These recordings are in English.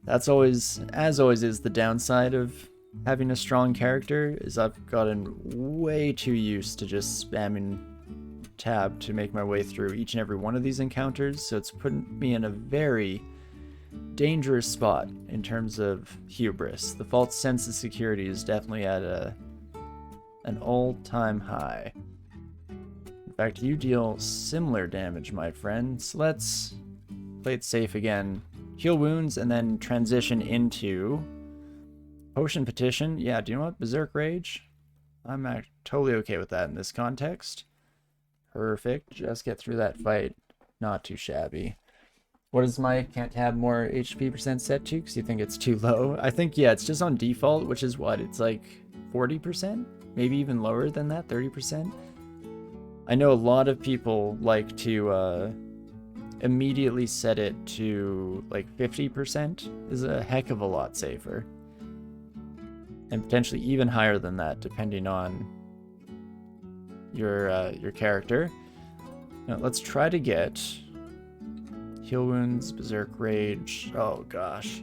That's always, as always, is the downside of having a strong character, is I've gotten way too used to just spamming tab to make my way through each and every one of these encounters, so it's put me in a very dangerous spot in terms of hubris. The false sense of security is definitely at an all-time high. In fact, you deal similar damage, my friend, so let's play it safe again. Heal wounds and then transition into Potion Petition. Yeah, do you know what? Berserk Rage? I'm totally okay with that in this context. Perfect. Just get through that fight. Not too shabby. What is my can't have more HP percent set to? Because you think it's too low? I think, yeah, it's just on default, which is what? It's like 40%? Maybe even lower than that, 30%? I know a lot of people like to immediately set it to like 50%. Is a heck of a lot safer. And potentially even higher than that, depending on your character. Now, let's try to get Heal Wounds, Berserk Rage. Oh gosh.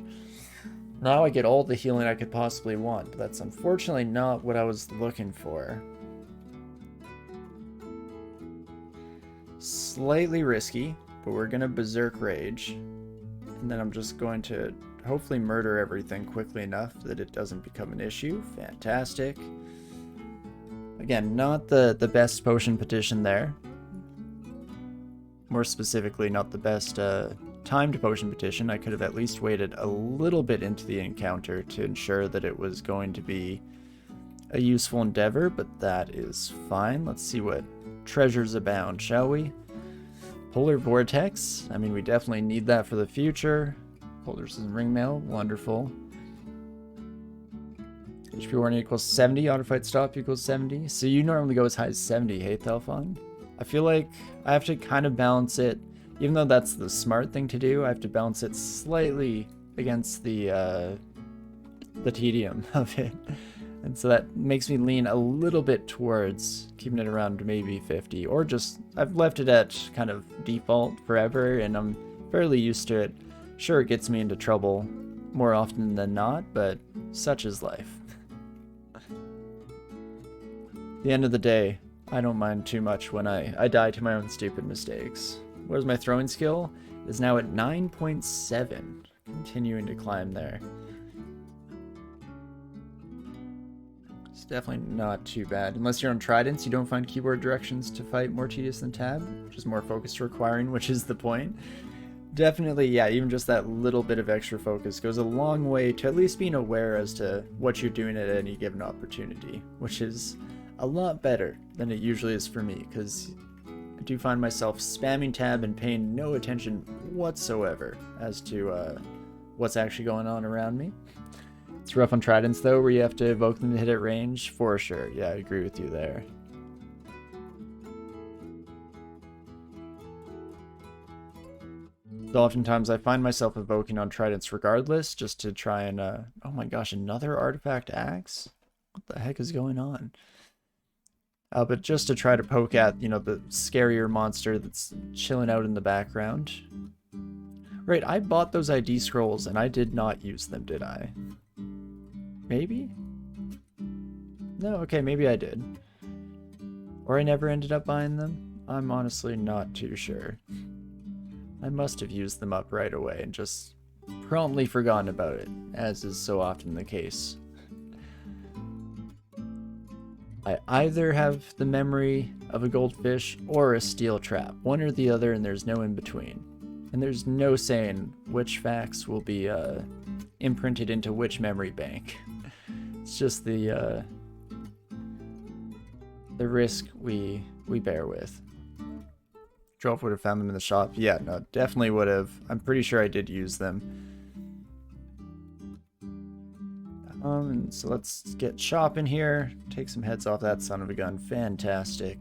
Now I get all the healing I could possibly want, but that's unfortunately not what I was looking for. Slightly risky, but we're gonna Berserk Rage. And then I'm just going to hopefully murder everything quickly enough that it doesn't become an issue. Fantastic. Again, not the best potion petition there. More specifically, not the best timed potion petition. I could have at least waited a little bit into the encounter to ensure that it was going to be a useful endeavor, but that is fine. Let's see what treasures abound, shall we? Polar Vortex. I mean, we definitely need that for the future. Holders and Ringmail. Wonderful. HP warning equals 70. Auto fight stop equals 70. So you normally go as high as 70, hey Thelfon? I feel like I have to kind of balance it, even though that's the smart thing to do, I have to balance it slightly against the tedium of it. And so that makes me lean a little bit towards keeping it around maybe 50, or just, I've left it at kind of default forever, and I'm fairly used to it. Sure, it gets me into trouble more often than not, but such is life. At the end of the day, I don't mind too much when I die to my own stupid mistakes. Where's my throwing skill? It is now at 9.7. Continuing to climb there. It's definitely not too bad. Unless you're on Tridents, you don't find keyboard directions to fight more tedious than Tab, which is more focus requiring, which is the point. Definitely, yeah, even just that little bit of extra focus goes a long way to at least being aware as to what you're doing at any given opportunity, which is a lot better than it usually is for me, because I do find myself spamming tab and paying no attention whatsoever as to what's actually going on around me. It's rough on Tridents though, where you have to evoke them to hit at range, for sure. Yeah, I agree with you there. So oftentimes I find myself evoking on Tridents regardless, just to try and, oh my gosh, another artifact axe? What the heck is going on? But just to try to poke at, you know, the scarier monster that's chilling out in the background. Right, I bought those ID scrolls and I did not use them, did I? Maybe? No, okay, maybe I did. Or I never ended up buying them? I'm honestly not too sure. I must have used them up right away and just promptly forgotten about it, as is so often the case. I either have the memory of a goldfish or a steel trap. One or the other, and there's no in between. And there's no saying which facts will be imprinted into which memory bank. It's just the risk we bear with. Drove would have found them in the shop. Yeah, no, definitely would have. I'm pretty sure I did use them. And so let's get chopping here. Take some heads off that son of a gun. Fantastic.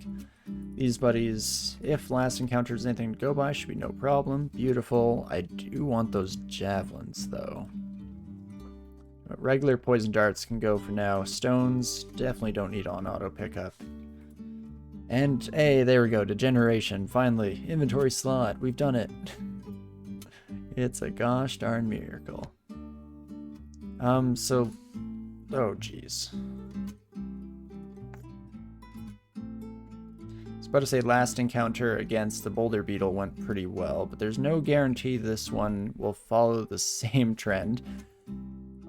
These buddies, if last encounter is anything to go by, should be no problem. Beautiful. I do want those javelins, though. Regular poison darts can go for now. Stones definitely don't need on auto pickup. And, hey, there we go. Degeneration. Finally. Inventory slot. We've done it. It's a gosh darn miracle. So, oh geez. I was about to say last encounter against the boulder beetle went pretty well, but there's no guarantee this one will follow the same trend.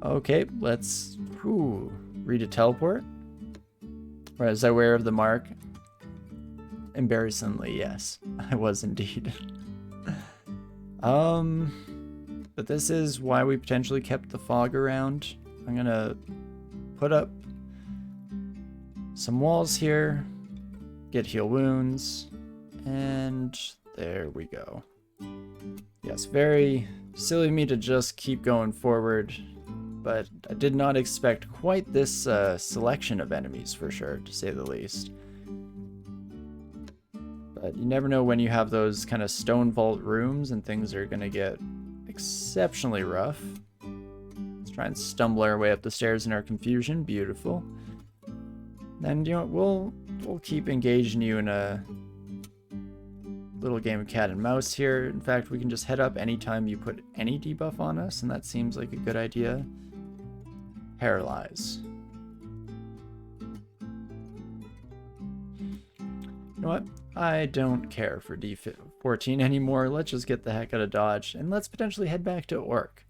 Okay, let's read a teleport. Was I aware of the mark? Embarrassingly, yes, I was indeed. But this is why we potentially kept the fog around. I'm gonna put up some walls here, get heal wounds, and there we go. Yes, very silly of me to just keep going forward, but I did not expect quite this selection of enemies for sure, to say the least. But you never know when you have those kind of stone vault rooms and things are gonna get exceptionally rough. Let's try and stumble our way up the stairs in our confusion. Beautiful. Then, you know, we'll keep engaging you in a little game of cat and mouse here. In fact, we can just head up anytime you put any debuff on us, and that seems like a good idea. Paralyze. You know what? I don't care for D14 anymore. Let's just get the heck out of Dodge, and let's potentially head back to Orc.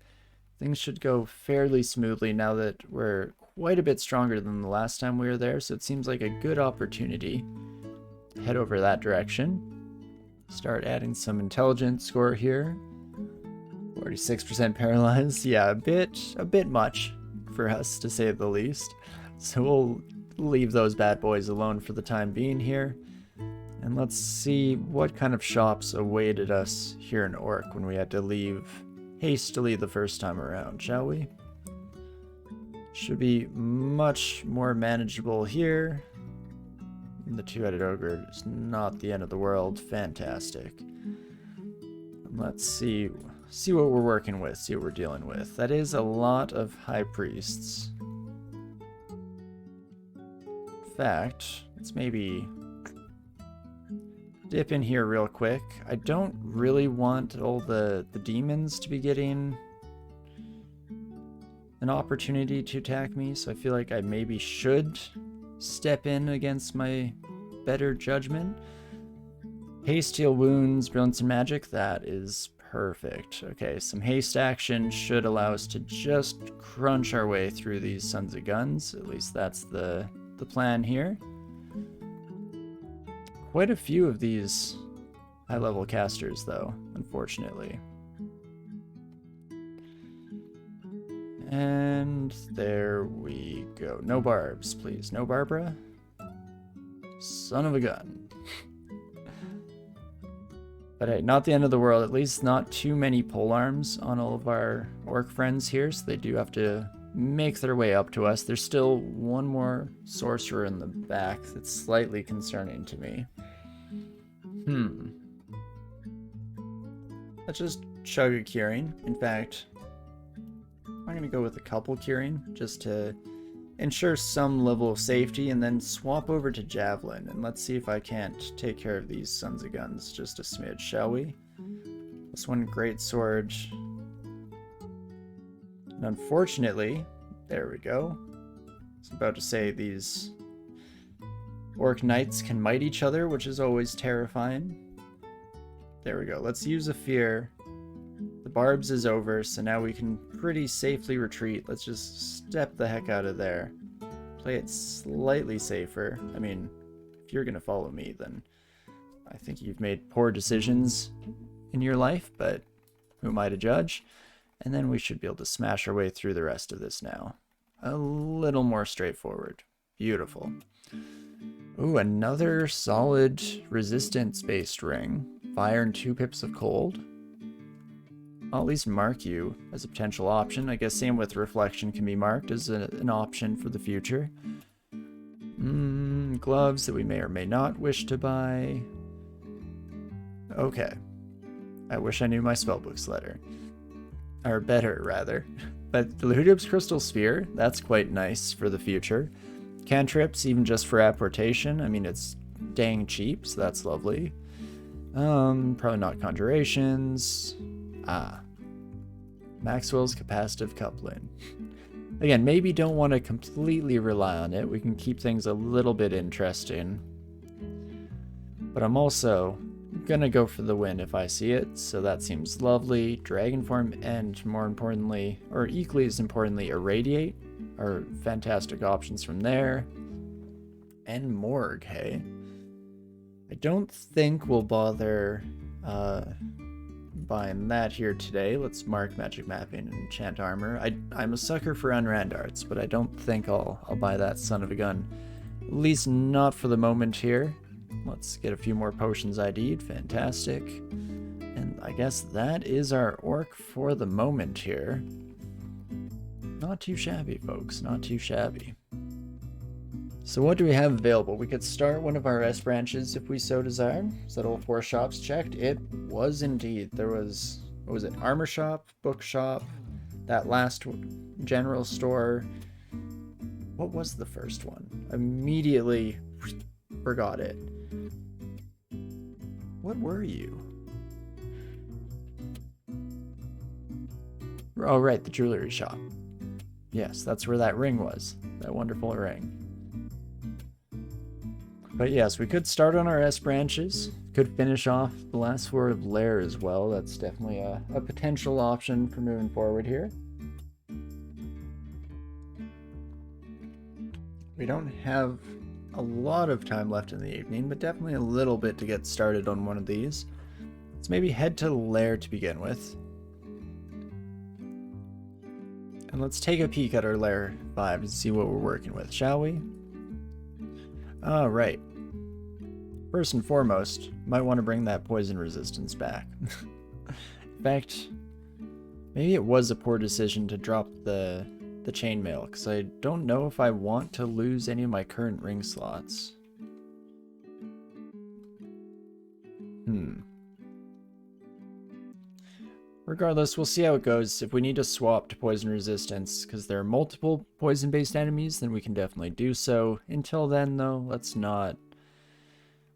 Things should go fairly smoothly now that we're quite a bit stronger than the last time we were there, so it seems like a good opportunity to head over that direction. Start adding some intelligence score here. 46% paralyzed. Yeah, a bit much for us, to say the least. So we'll leave those bad boys alone for the time being here. And let's see what kind of shops awaited us here in Orc when we had to leave hastily the first time around, shall we? Should be much more manageable here. And the two-headed ogre is not the end of the world. Fantastic. And let's see what we're working with, see what we're dealing with. That is a lot of high priests. In fact, let's maybe dip in here real quick. I don't really want all the demons to be getting an opportunity to attack me, so I feel like I maybe should step in against my better judgment. Haste, heal wounds, brilliance and magic, that is perfect. Okay, some haste action should allow us to just crunch our way through these sons of guns. At least that's the plan here. Quite a few of these high-level casters, though, unfortunately. And there we go. No barbs, please. No Barbara. Son of a gun. But hey, not the end of the world. At least not too many polearms on all of our orc friends here, so they do have to make their way up to us. There's still one more sorcerer in the back that's slightly concerning to me. Let's just chug a curing. In fact, I'm going to go with a couple curing just to ensure some level of safety, and then swap over to javelin, and let's see if I can't take care of these sons of guns just a smidge, shall we? This one great sword. And unfortunately, there we go. I was about to say these orc knights can might each other, which is always terrifying. There we go. Let's use a fear. The barbs is over, so now we can pretty safely retreat. Let's just step the heck out of there. Play it slightly safer. I mean, if you're gonna follow me, then I think you've made poor decisions in your life, but who am I to judge? And then we should be able to smash our way through the rest of this now. A little more straightforward. Beautiful. Ooh, another solid resistance-based ring. Fire and 2 pips of cold. I'll at least mark you as a potential option. I guess same with reflection can be marked as an option for the future. Gloves that we may or may not wish to buy. Okay. I wish I knew my spellbook's letter. Or better, rather. But the Lahudib's Crystal Sphere, that's quite nice for the future. Cantrips, even just for apportation. I mean, it's dang cheap, so that's lovely. Probably not conjurations. Maxwell's capacitive coupling. Again, maybe don't want to completely rely on it. We can keep things a little bit interesting. But I'm also gonna go for the win if I see it, so that seems lovely. Dragon form and, more importantly, or equally as importantly, irradiate are fantastic options from there. And Morg, hey? I don't think we'll bother buying that here today. Let's mark magic mapping and enchant armor. I'm a sucker for unrand arts, but I don't think I'll buy that son of a gun. At least not for the moment here. Let's get a few more potions ID'd. Fantastic. And I guess that is our orc for the moment here. Not too shabby, folks. Not too shabby. So what do we have available? We could start one of our S branches if we so desire. Is that all 4 shops checked? It was indeed. There was, what was it? Armor shop, book shop, that last general store. What was the first one? Immediately forgot it. What were you? Oh, right, the jewelry shop. Yes, that's where that ring was. That wonderful ring. But yes, we could start on our S branches. Could finish off the last 4 of Lair as well. That's definitely a potential option for moving forward here. We don't have a lot of time left in the evening, but definitely a little bit to get started on one of these. Let's maybe head to Lair to begin with. And let's take a peek at our Lair 5 and see what we're working with, shall we? Alright. First and foremost, might want to bring that poison resistance back. In fact, maybe it was a poor decision to drop the chainmail, because I don't know if I want to lose any of my current ring slots. Regardless, we'll see how it goes. If we need to swap to poison resistance, because there are multiple poison-based enemies, then we can definitely do so. Until then, though, let's not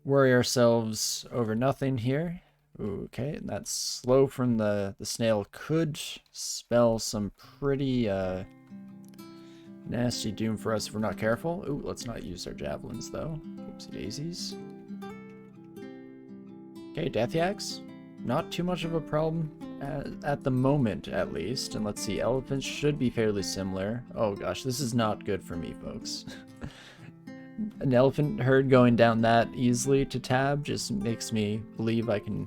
worry ourselves over nothing here. Ooh, okay, and that slow from the snail could spell some pretty nasty doom for us if we're not careful. Ooh, let's not use our javelins, though. Oopsie daisies. Okay, death yaks. Not too much of a problem. At the moment, at least. And let's see, elephants should be fairly similar. Oh gosh, this is not good for me, folks. An elephant herd going down that easily to tab just makes me believe I can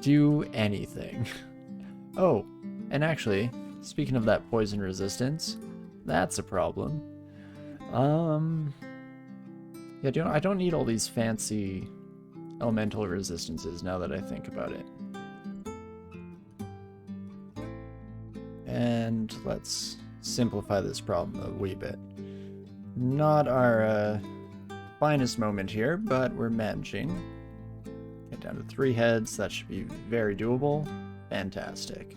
do anything. Oh, and actually, speaking of that poison resistance, that's a problem. Yeah, I don't need all these fancy elemental resistances now that I think about it. And let's simplify this problem a wee bit. Not our finest moment here, but we're managing. Get down to 3 heads, that should be very doable. Fantastic.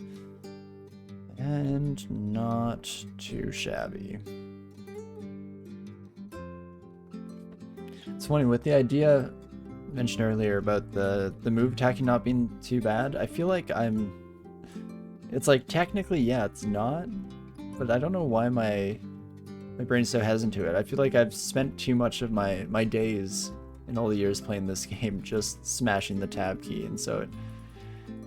And not too shabby. It's funny, with the idea mentioned earlier about the move attacking not being too bad, I feel like it's like, technically, yeah, it's not, but I don't know why my brain's so hesitant to it. I feel like I've spent too much of my days in all the years playing this game just smashing the tab key, and so it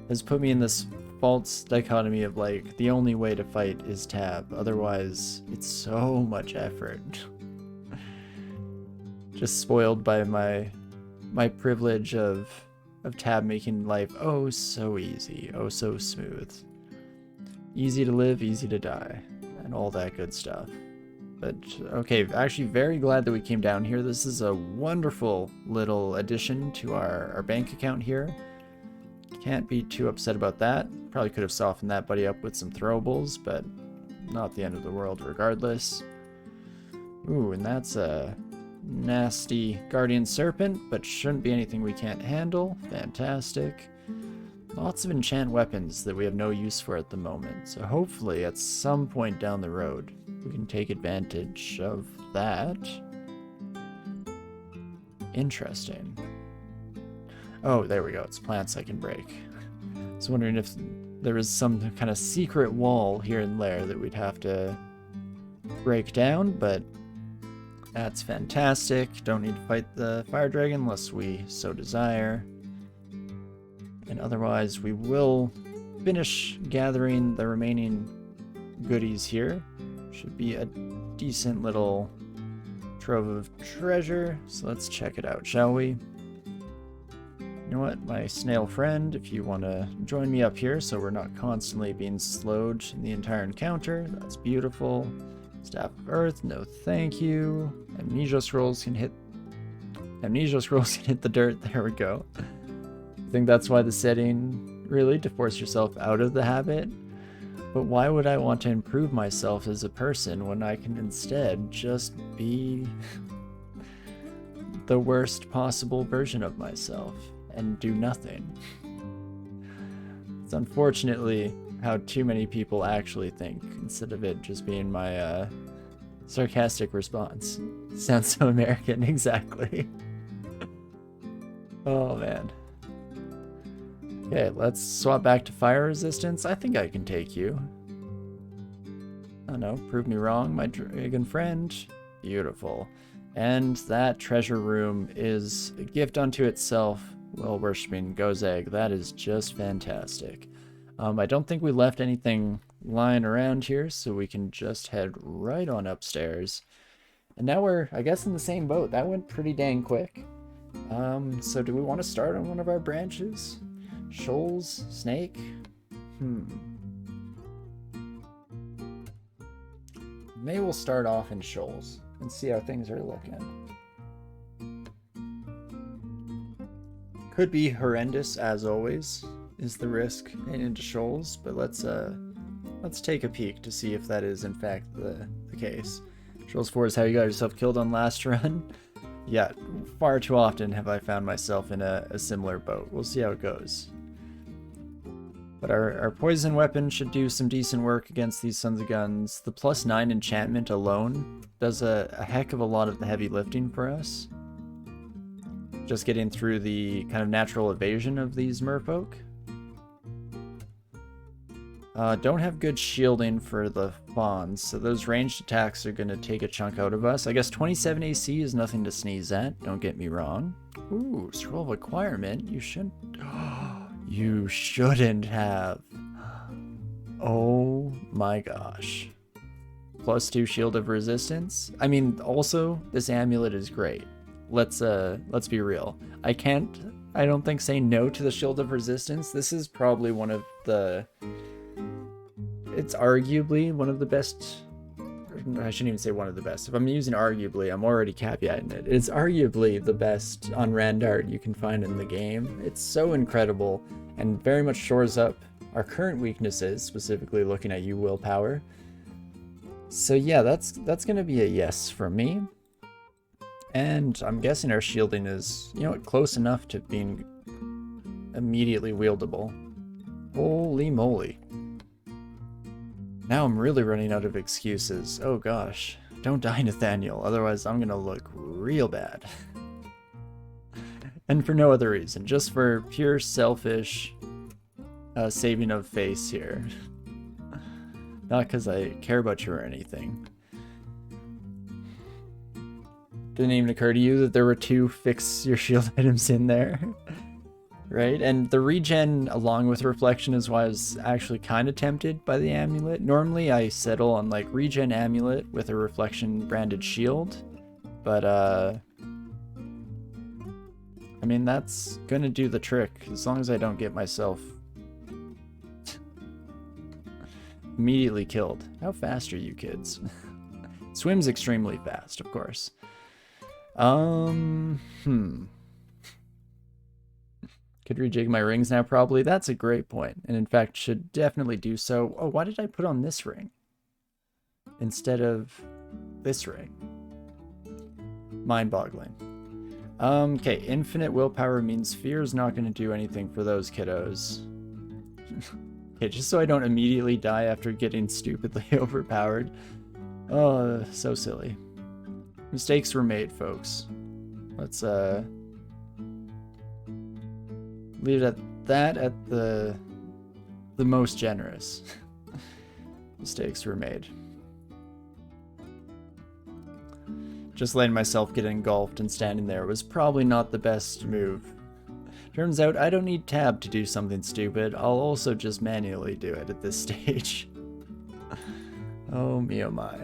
has put me in this false dichotomy of like, the only way to fight is tab, otherwise it's so much effort. Just spoiled by my privilege of tab making life oh so easy, oh so smooth. Easy to live, easy to die, and all that good stuff. But, okay, actually very glad that we came down here. This is a wonderful little addition to our bank account here. Can't be too upset about that. Probably could have softened that buddy up with some throwables, but not the end of the world regardless. Ooh, and that's a nasty guardian serpent, but shouldn't be anything we can't handle. Fantastic. Lots of enchant weapons that we have no use for at the moment, so hopefully at some point down the road we can take advantage of that. Interesting. Oh, there we go, it's plants I can break. I was wondering if there was some kind of secret wall here in Lair that we'd have to break down, but that's fantastic. Don't need to fight the fire dragon unless we so desire. And otherwise, we will finish gathering the remaining goodies here. Should be a decent little trove of treasure. So let's check it out, shall we? You know what, my snail friend, if you want to join me up here so we're not constantly being slowed in the entire encounter, that's beautiful. Staff of Earth, no thank you. Amnesia scrolls can hit the dirt. There we go. I think that's why the setting, really, to force yourself out of the habit. But why would I want to improve myself as a person when I can instead just be the worst possible version of myself and do nothing? It's unfortunately how too many people actually think, instead of it just being my sarcastic response. Sounds so American, exactly. Oh man. Okay, let's swap back to fire resistance. I think I can take you. Oh no, prove me wrong, my dragon friend. Beautiful. And that treasure room is a gift unto itself while worshipping Gozeg. That is just fantastic. I don't think we left anything lying around here, so we can just head right on upstairs. And now we're, I guess, in the same boat. That went pretty dang quick. So do we want to start on one of our branches? Shoals? Snake? Maybe we'll start off in Shoals and see how things are looking. Could be horrendous, as always, is the risk into Shoals, but let's take a peek to see if that is in fact the case. Shoals 4 is how you got yourself killed on last run. Yeah, far too often have I found myself in a similar boat. We'll see how it goes. But our poison weapon should do some decent work against these sons of guns. The +9 enchantment alone does a heck of a lot of the heavy lifting for us. Just getting through the kind of natural evasion of these merfolk. Don't have good shielding for the fawns, so those ranged attacks are going to take a chunk out of us. I guess 27 AC is nothing to sneeze at, don't get me wrong. Ooh, scroll of acquirement, you shouldn't... You shouldn't have. Oh my gosh. +2 shield of resistance. I mean, also, this amulet is great. Let's be real. I don't think say no to the shield of resistance. This is probably one of the... It's arguably one of the best... I shouldn't even say one of the best. If I'm using arguably, I'm already caveating it. It's arguably the best on Randart you can find in the game. It's so incredible and very much shores up our current weaknesses, specifically looking at you willpower. So yeah, that's going to be a yes from me. And I'm guessing our shielding is, you know what, close enough to being immediately wieldable. Holy moly. Now I'm really running out of excuses. Oh gosh. Don't die, Nathaniel, otherwise I'm gonna look real bad. And for no other reason, just for pure selfish saving of face here. Not because I care about you or anything. Didn't even occur to you that there were 2 fix your shield items in there. Right? And the regen along with reflection is why I was actually kind of tempted by the amulet. Normally I settle on like regen amulet with a reflection branded shield. But I mean, that's gonna do the trick as long as I don't get myself immediately killed. How fast are you kids? Swims extremely fast, of course. Could rejig my rings now, probably. That's a great point, and in fact should definitely do so. Oh, why did I put on this ring instead of this ring? Mind-boggling. Okay, infinite willpower means fear is not going to do anything for those kiddos. Okay, just so I don't immediately die after getting stupidly overpowered. Oh, so silly. Mistakes were made, folks. Let's, leave it at that, at the most generous. Mistakes were made. just letting myself get engulfed and standing there was probably not the best move. Turns out I don't need tab to do something stupid. I'll also just manually do it at this stage. Oh me oh my.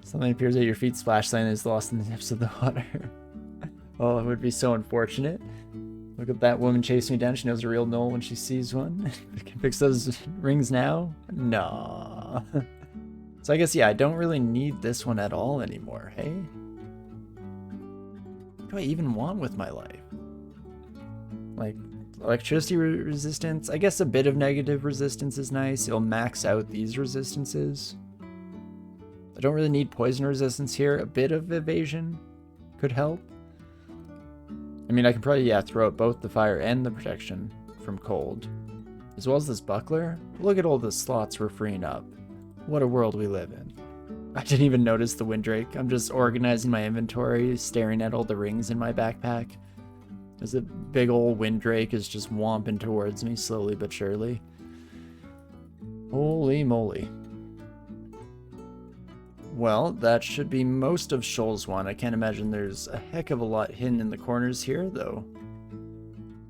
Something appears at your feet, splash sign is lost in the depths of the water. Oh, it would be so unfortunate. Look at that woman chasing me down. She knows a real Gnoll when she sees one. Can fix those rings now? Nah. So I guess, yeah, I don't really need this one at all anymore, hey? What do I even want with my life? Like, electricity resistance? I guess a bit of negative resistance is nice. It'll max out these resistances. I don't really need poison resistance here. A bit of evasion could help. I mean, I can probably, yeah, throw out both the fire and the protection from cold. As well as this buckler. Look at all the slots we're freeing up. What a world we live in. I didn't even notice the Windrake. I'm just organizing my inventory, staring at all the rings in my backpack. As a big old Windrake is just womping towards me slowly but surely. Holy moly. Well, that should be most of Shoal's one. I can't imagine there's a heck of a lot hidden in the corners here, though.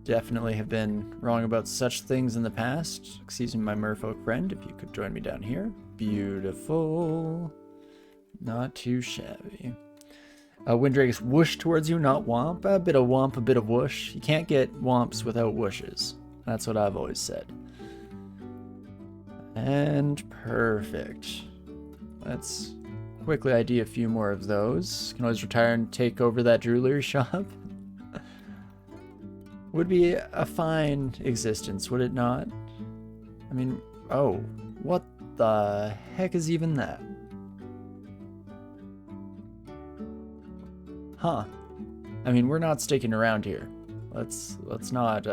Definitely have been wrong about such things in the past. Excuse me, my merfolk friend, if you could join me down here. Beautiful. Not too shabby. Windrake is whoosh towards you, not womp. A bit of womp, a bit of whoosh. You can't get womps without whooshes. That's what I've always said. And perfect. Let's quickly ID a few more of those. Can always retire and take over that jewelry shop. Would be a fine existence, would it not? I mean, oh, what the heck is even that? Huh. I mean, we're not sticking around here. Let's not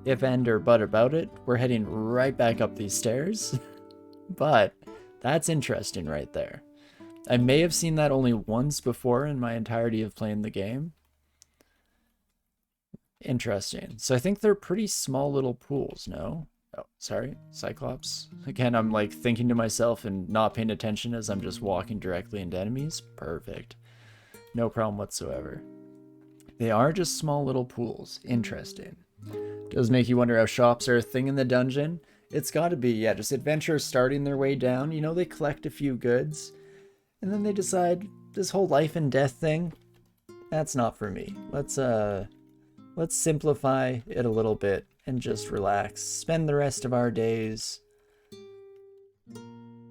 if and or but about it. We're heading right back up these stairs. But that's interesting right there. I may have seen that only once before in my entirety of playing the game. Interesting. So I think they're pretty small little pools, no? Oh, sorry, Cyclops. Again, I'm like thinking to myself and not paying attention as I'm just walking directly into enemies. Perfect. No problem whatsoever. They are just small little pools. Interesting. Does make you wonder how shops are a thing in the dungeon. It's got to be, yeah, just adventurers starting their way down. You know, they collect a few goods, and then they decide this whole life and death thing, that's not for me. Let's simplify it a little bit and just relax. Spend the rest of our days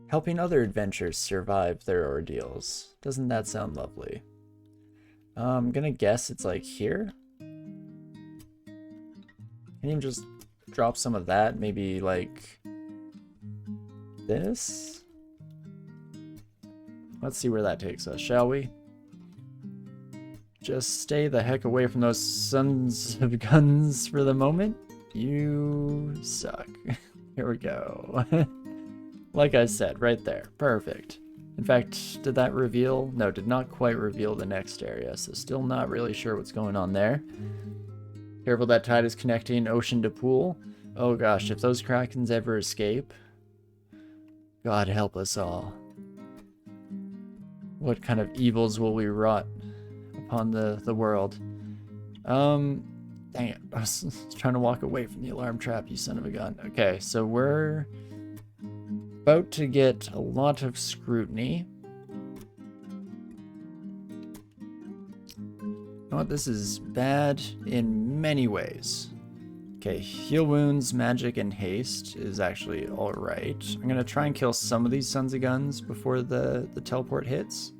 helping other adventurers survive their ordeals. Doesn't that sound lovely? I'm gonna guess it's like here. Can you just drop some of that? Maybe like this? Let's see where that takes us, shall we? Just stay the heck away from those sons of guns for the moment. You suck. Here we go. Like I said, right there. Perfect. In fact, did that reveal? No, did not quite reveal the next area, so still not really sure what's going on there. Careful, that tide is connecting ocean to pool. Oh gosh, if those krakens ever escape, God help us all. What kind of evils will we wrought upon the world? Dang it, I was trying to walk away from the alarm trap, you son of a gun. Okay, so we're about to get a lot of scrutiny. You know what, this is bad in many ways. Okay, heal wounds, magic, and haste is actually alright. I'm gonna try and kill some of these sons of guns before the teleport hits.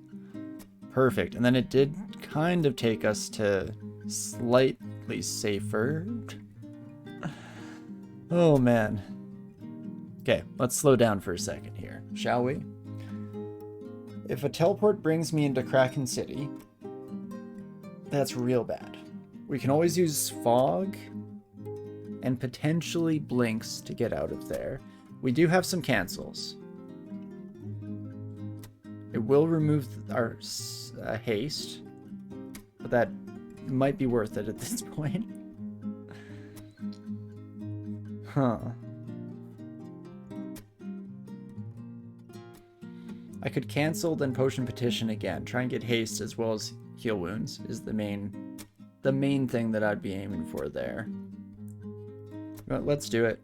Perfect, and then it did kind of take us to slightly safer. Oh man. Okay, let's slow down for a second here, shall we? If a teleport brings me into Kraken City, that's real bad. We can always use fog and potentially blinks to get out of there. We do have some cancels. It will remove our haste, but that might be worth it at this point. Huh. I could cancel, then potion petition again. Try and get haste as well as heal wounds is the main thing that I'd be aiming for there. But let's do it.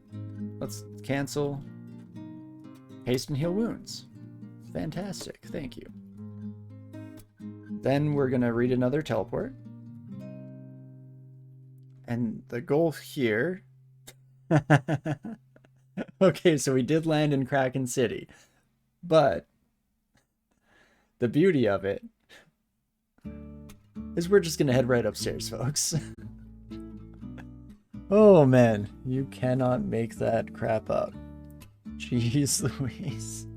Let's cancel, haste and heal wounds. Fantastic, thank you. Then we're gonna read another teleport. And the goal here... Okay, so we did land in Kraken City. But the beauty of it is we're just gonna head right upstairs, folks. Oh man, you cannot make that crap up. Jeez Louise.